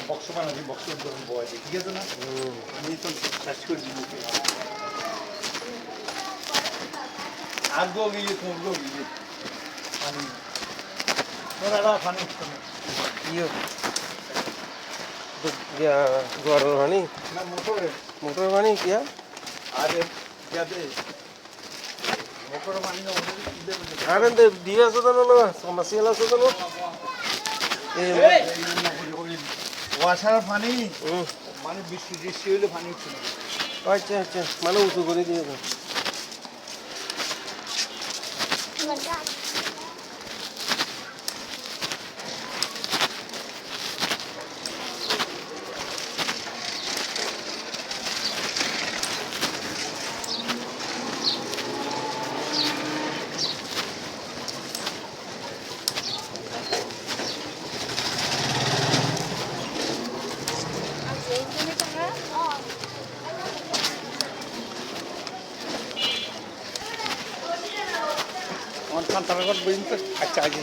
box বানাবি box বয় ঠিক আছে না আমি তো শেষ করে দিব আগে গিয়ে করবো গিয়ে পানি তোরা পানি ইয়ে গরম পানি না মোটরে মোটর পানি কিয়া আরে যাতে মোটর পানি না আরে দিয়ে আছে তো না সমস্যা আছে তো ওয়াশার পানি মানে বৃষ্টি বৃষ্টি হলে পানি উঠছে না আচ্ছা আচ্ছা মানে উঁচু করে দিয়ে দাও আমার কান্তারাগর পর্যন্ত আচ্ছা আছে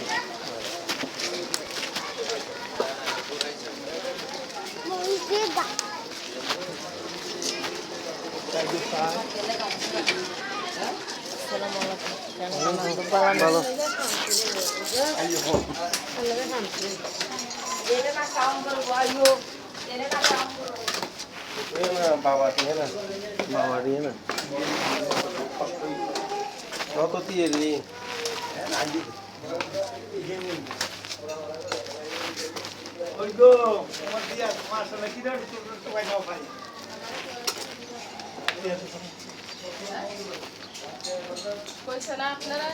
ভালো বাবা দিয়ে না বাবা দিয়ে না কত দিয়ে রে ওই গো তোমার দিয়া তোমার সাথে কি দাও তো ভাই নাও ভাই কইছে না আপনারা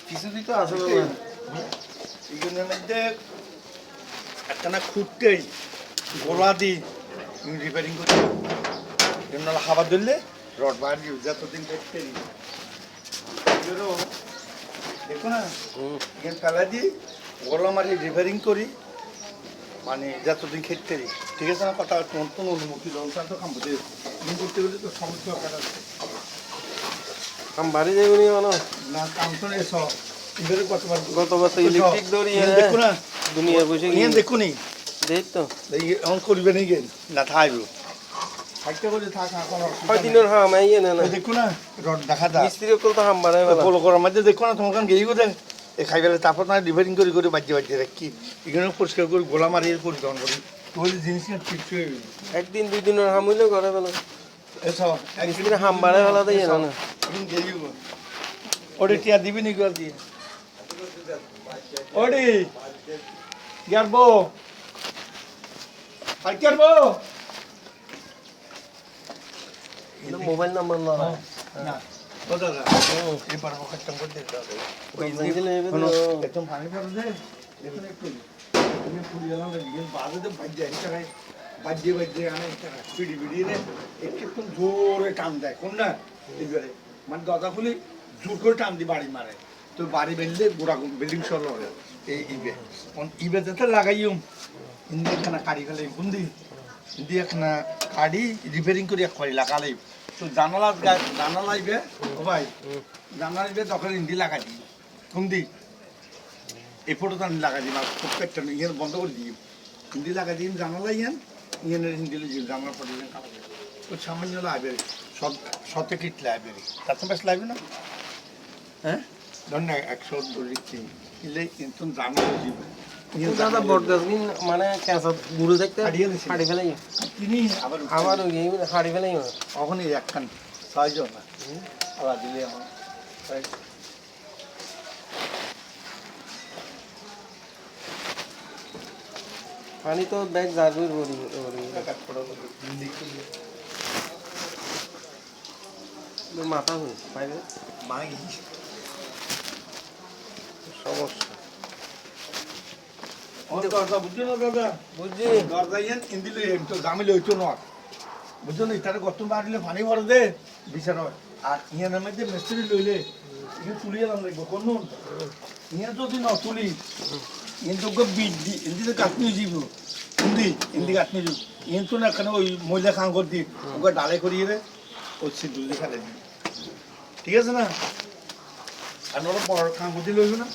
কিছুদিন তো আছে এগুলোর মধ্যে একখানা খুঁটতেই গোলা দিই রিপেয়ারিং করি এমন হাওয়া ধরলে রড বাইর দিই যতদিন দেখতে দেখো না এখানে ফেলা দিই গোলা মারি রিপেয়ারিং করি মানে যতদিন খেতে দিই ঠিক আছে না কথা নতুন অনুমুখী লঙ্কা তো খাবো করতে গেলে তো সমস্যা কাটাচ্ছে কাম বাড়ি যাইবনি মানে না কাম তো এসব ইবেরে কতবার গত বছর ইলেকট্রিক দড়ি দেখো না দুনিয়া বসে ইয়ে দেখো নি দেখ তো এমন করবে নি গেন না থাকবে থাকতে বলে থাক এখন কয় দিনের হাম আইয়ে না না দেখো না রড দেখা যায় মিস্ত্রি কল তো হাম বাড়াই বেলা ফলো করার মধ্যে দেখো না তোমার কারণ গেই করে এ খাই গেলে তারপর না রিপেয়ারিং করে করে বাজ্যে বাজ্যে রাখি এখানে পরিষ্কার করে গোলা মারিয়ে পরিষ্কার করি তাহলে জিনিসটা ঠিক হয়ে যাবে একদিন দুই দিনের হাম হইলে ঘরে বেলা এসব মিস্ত্রি হাম বাড়াই বেলা দেয় না না এখন গেই ওরে টিয়া দিবি নি গল দিয়ে ওডি গেরবো আর গেরবো মোবাইল নাম্বার না না কথা না এবার ওকে চঙ্গ দে ওই দিলে একদম পানি পড়ে দে দেখুন একটু আমি পুরি গেলাম দিন বাজে তো বাজে একটা বাজে বাজে আনে একটা পিডি পিডি রে একটু জোরে টান দেয় কোন না এবারে মানে দরজা খুলি জোর করে টান দি বাড়ি মারে তো বাড়ি বেললে গোড়া বিল্ডিং সর হবে এই ইবে কোন ইবে যেতে লাগাইও ইন্দি একখানা কাড়ি ফেলে বুন্দি ইন্দি একখানা কাড়ি রিপেয়ারিং করে এক করে লাগালে তো জানালা ইবে ও ভাই জানালা ইবে তখন ইন্দি লাগাই দিই বুন্দি এই ফটো তো লাগাই দিই প্রত্যেকটা ইয়ে বন্ধ করে দিই হিন্দি লাগাই দিই জানালা ইয়ান ইয়ানের হিন্দি জানালা ফটো কাটা তো সামান্য লাগবে শত কিট লাগবে তার তো বেশ লাগবে না হ্যাঁ ধর না 100 ধরিচ্ছি কিলে কিন্তু জানালা দিবে দাদা বটগাছ দিন মানে ক্যান্সার গুরু দেখতে হাড়ি ফেলাই তিনি আবার আমার হাড়ি ফেলাই ওখানে একখান সাহায্য না আবার দিলে আমার পানি তো ব্যাগ যাবেই মাথা হয়ে পাইবে মাগি সমস্যা দরজা বুঝছো না দাদা বুঝছি দরজা ইয়ান ইন্দিলে একটু জামিলে হইতো না বুঝছো না তারা গত বাড়লে পানি ভরে দে বিচার হয় আর ইয়ানের মধ্যে মিস্ত্রি লইলে ইয়ে তুলিয়ে দাম লাগবে কোন ইয়ে যদি ন তুলি ইয়ে তো বিট দি এদিকে কাটনি যাব ইন্দি কাটনি যাব ইয়ে তো না কেন ওই ময়লা খাং করে দি ওকে ডালে করিয়ে রে ওই সিদ্ধ দিয়ে খালে দি ঠিক আছে না আর ওরা বড় খাং করে লইবে না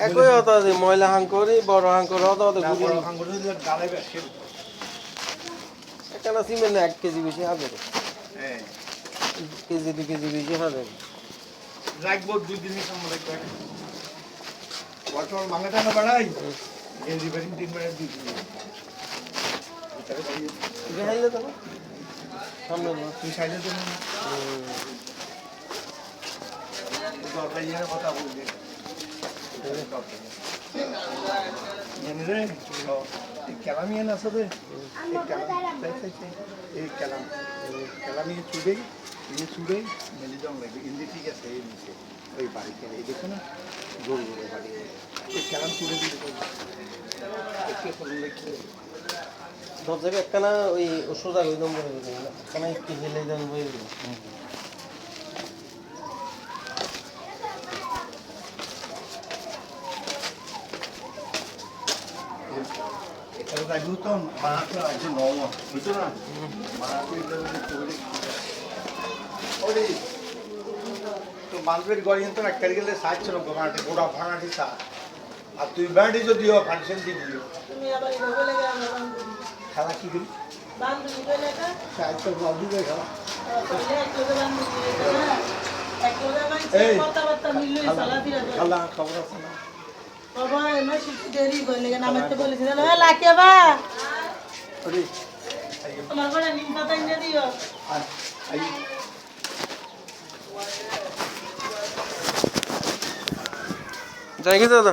একই হতো যে ময়লা হাং করি বড় হাং করে হতো না বড় খাং করে দিলে ডালে বেশি একটা সিমেন্ট 1 কেজি বেশি হবে হ্যাঁ কেজি 2 কেজি বেশি হবে রাখবো 2 দিনের সময় রাখবো ওয়াটার মাঙ্গাটা না বাড়াই এই রিপেয়ারিং 3 মিনিট দিই ঠিক আছে তো সামনে না তুই সাইডে তো না দরকার ইয়ার কথা বলবি জানি রে এই ক্যালামিয়ান আছে রে এই ক্যালামিয়ান চুড়ে এই চুড়ে মেলে জং লাগবে ইন্দি ঠিক আছে এই নিচে ওই বাড়িতে এই দেখো না গোল গোল বাড়ি এই ক্যালাম চুড়ে দিলে একটু ফলন লাগছে সব জায়গায় একখানা ওই সোজা ওই নম্বর একখানা একটু হেলে দেন বই এটা রাখবো তো মাকে আছে নয় বুঝছো না মাকে এটা করে ওরে তো মালবের গড়িয়ে তো একটা গেলে সাইজ ছিল গোমাটে গোড়া ভাঙাটি সা আর তুই ব্যাডি যদিও ফাংশন দিয়ে দিও তুমি আবার এটা বলে গেলে খেলা কি করি বান্ধবী বলে এটা সাইজ তো বাবু খেলা এই কথাবার্তা মিললে সালাফিরা খেলা খবর আছে না বাবা এমন শিশু দেরি বলে গেল আমাকে বলেছিল হ্যাঁ লাকে বা ওরে তোমার বড় নিম পাতা এনে দিও আই যাই কি দাদা